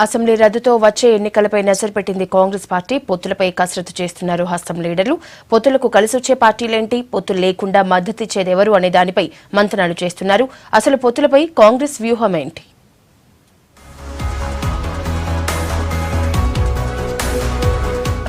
Assembly రద్దుతో వచ్చే ఎన్నికలపై నజరు పెట్టింది కాంగ్రెస్ పార్టీ. పొత్తులపై కసరత్తు చేస్తున్నారు హస్తం లీడర్లు. పొత్తులకు కలిసొచ్చే పార్టీలేంటి, పొత్తులు లేకుండా మద్దతిచ్చేదెవరు అనే దానిపై మంతనాలు చేస్తున్నారు. అసలు పొత్తులపై కాంగ్రెస్ వ్యూహం ఏంటి?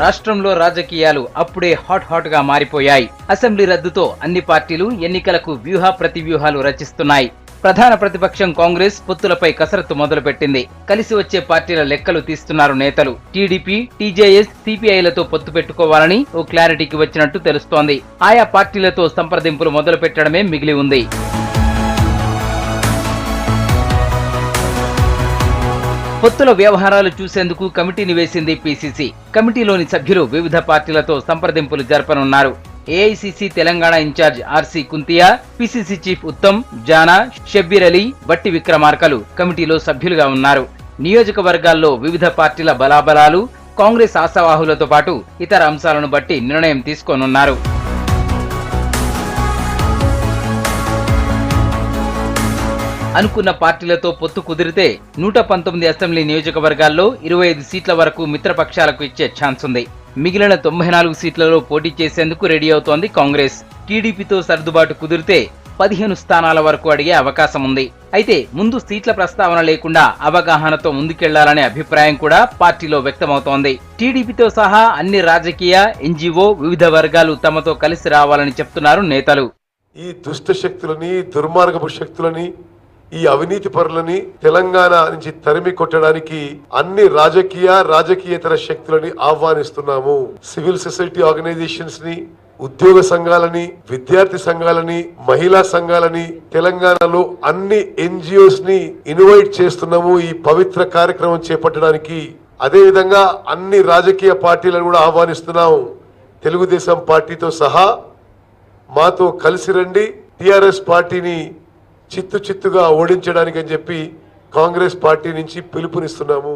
రాష్ట్రంలో రాజకీయాలు అప్పుడే హాట్ గా మారిపోయాయి. అసెంబ్లీ రద్దుతో అన్ని పార్టీలు ఎన్నికలకు వ్యూహ ప్రతివ్యూహాలు రచిస్తున్నాయి. ప్రధాన ప్రతిపక్షం కాంగ్రెస్ పొత్తులపై కసరత్తు మొదలుపెట్టింది. కలిసి వచ్చే పార్టీల లెక్కలు తీస్తున్నారు నేతలు. టీడీపీ, టీజేఎస్, సిపిఐలతో పొత్తు పెట్టుకోవాలని ఓ క్లారిటీకి వచ్చినట్టు తెలుస్తోంది. ఆయా పార్టీలతో సంప్రదింపులు మొదలు పెట్టడమే మిగిలి ఉంది. పొత్తుల వ్యవహారాలు చూసేందుకు కమిటీని వేసింది పీసీసీ. కమిటీలోని సభ్యులు వివిధ పార్టీలతో సంప్రదింపులు జరపనున్నారు. AICC Telangana in charge RC Kuntia, PCC chief Uttam, Jana, Shabbir Ali, Bhatti విక్రమార్కలు కమిటీలో సభ్యులుగా ఉన్నారు. నియోజకవర్గాల్లో వివిధ పార్టీల బలాబలాలు, కాంగ్రెస్ ఆశావాహులతో పాటు ఇతర అంశాలను బట్టి నిర్ణయం తీసుకోనున్నారు. అనుకున్న పార్టీలతో పొత్తు కుదిరితే 119 అసెంబ్లీ నియోజకవర్గాల్లో 25 సీట్ల వరకు మిత్రపక్షాలకు ఇచ్చే ఛాన్స్ ఉంది. మిగిలిన 94 సీట్లలో పోటీ చేసేందుకు రెడీ అవుతోంది కాంగ్రెస్. టీడీపీతో సర్దుబాటు కుదిరితే 15 స్థానాల వరకు అడిగే అవకాశం ఉంది. అయితే ముందు సీట్ల ప్రస్తావన లేకుండా అవగాహనతో ముందుకెళ్లాలనే అభిప్రాయం కూడా పార్టీలో వ్యక్తమవుతోంది. టీడీపీతో సహా అన్ని రాజకీయ, ఎన్జీఓ, వివిధ వర్గాలు తమతో కలిసి రావాలని చెప్తున్నారు నేతలు. ఈ దుష్ట శక్తులని, దుర్మార్గపు శక్తులని, ఈ అవినీతి పరులని తెలంగాణ నుంచి తరిమి కొట్టడానికి అన్ని రాజకీయేతర శక్తులని ఆహ్వానిస్తున్నాము. సివిల్ సొసైటీ ఆర్గనైజేషన్స్ ని, ఉద్యోగ సంఘాలని, విద్యార్థి సంఘాలని, మహిళా సంఘాలని, తెలంగాణలో అన్ని ఎన్జిఓస్ ని ఇన్వైట్ చేస్తున్నాము ఈ పవిత్ర కార్యక్రమం చేపట్టడానికి. అదే విధంగా అన్ని రాజకీయ పార్టీలను కూడా ఆహ్వానిస్తున్నాము. తెలుగుదేశం పార్టీతో సహా మాతో కలిసి రండి, టిఆర్ఎస్ పార్టీని చిత్తుగా ఓడించడానికి అని చెప్పి కాంగ్రెస్ పార్టీ నుంచి పిలుపునిస్తున్నాము.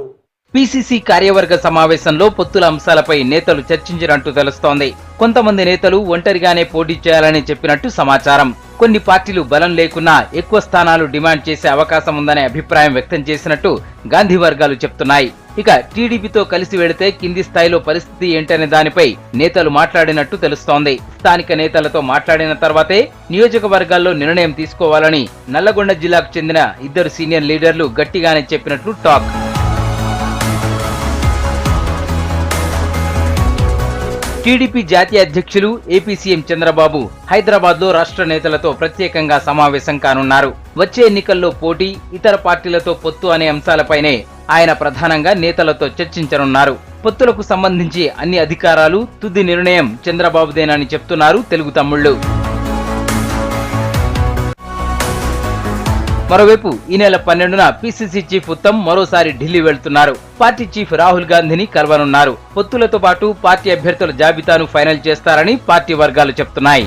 పీసీసీ కార్యవర్గ సమావేశంలో పొత్తుల అంశాలపై నేతలు చర్చించినట్టు తెలుస్తోంది. కొంతమంది నేతలు ఒంటరిగానే పోటీ చేయాలని చెప్పినట్టు సమాచారం. కొన్ని పార్టీలు బలం లేకున్నా ఎక్కువ స్థానాలు డిమాండ్ చేసే అవకాశం ఉందనే అభిప్రాయం వ్యక్తం చేసినట్టు గాంధీ వర్గాలు చెప్తున్నాయి. ఇక టీడీపీతో కలిసి వెళితే కింది స్థాయిలో పరిస్థితి ఏంటనే దానిపై నేతలు మాట్లాడినట్టు తెలుస్తోంది. స్థానిక నేతలతో మాట్లాడిన తర్వాతే నియోజకవర్గాల్లో నిర్ణయం తీసుకోవాలని నల్లగొండ జిల్లాకు చెందిన 2 సీనియర్ లీడర్లు గట్టిగానే చెప్పినట్లు టాక్. టీడీపీ జాతీయ అధ్యక్షులు ఏపీ సీఎం చంద్రబాబు హైదరాబాద్ లో రాష్ట్ర నేతలతో ప్రత్యేకంగా సమావేశం కానున్నారు. వచ్చే ఎన్నికల్లో పోటీ, ఇతర పార్టీలతో పొత్తు అనే అంశాలపైనే ఆయన ప్రధానంగా నేతలతో చర్చించనున్నారు. పొత్తులకు సంబంధించి అన్ని అధికారాలు, తుది నిర్ణయం చంద్రబాబుదేనని చెప్తున్నారు తెలుగు తమ్ముళ్లు. మరోవైపు ఈ నెల 12న పీసీసీ చీఫ్ ఉత్తమ్ మరోసారి ఢిల్లీ వెళ్తున్నారు. పార్టీ చీఫ్ రాహుల్ గాంధీని కలవనున్నారు. పొత్తులతో పాటు పార్టీ అభ్యర్థుల జాబితాను ఫైనల్ చేస్తారని పార్టీ వర్గాలు చెప్తున్నాయి.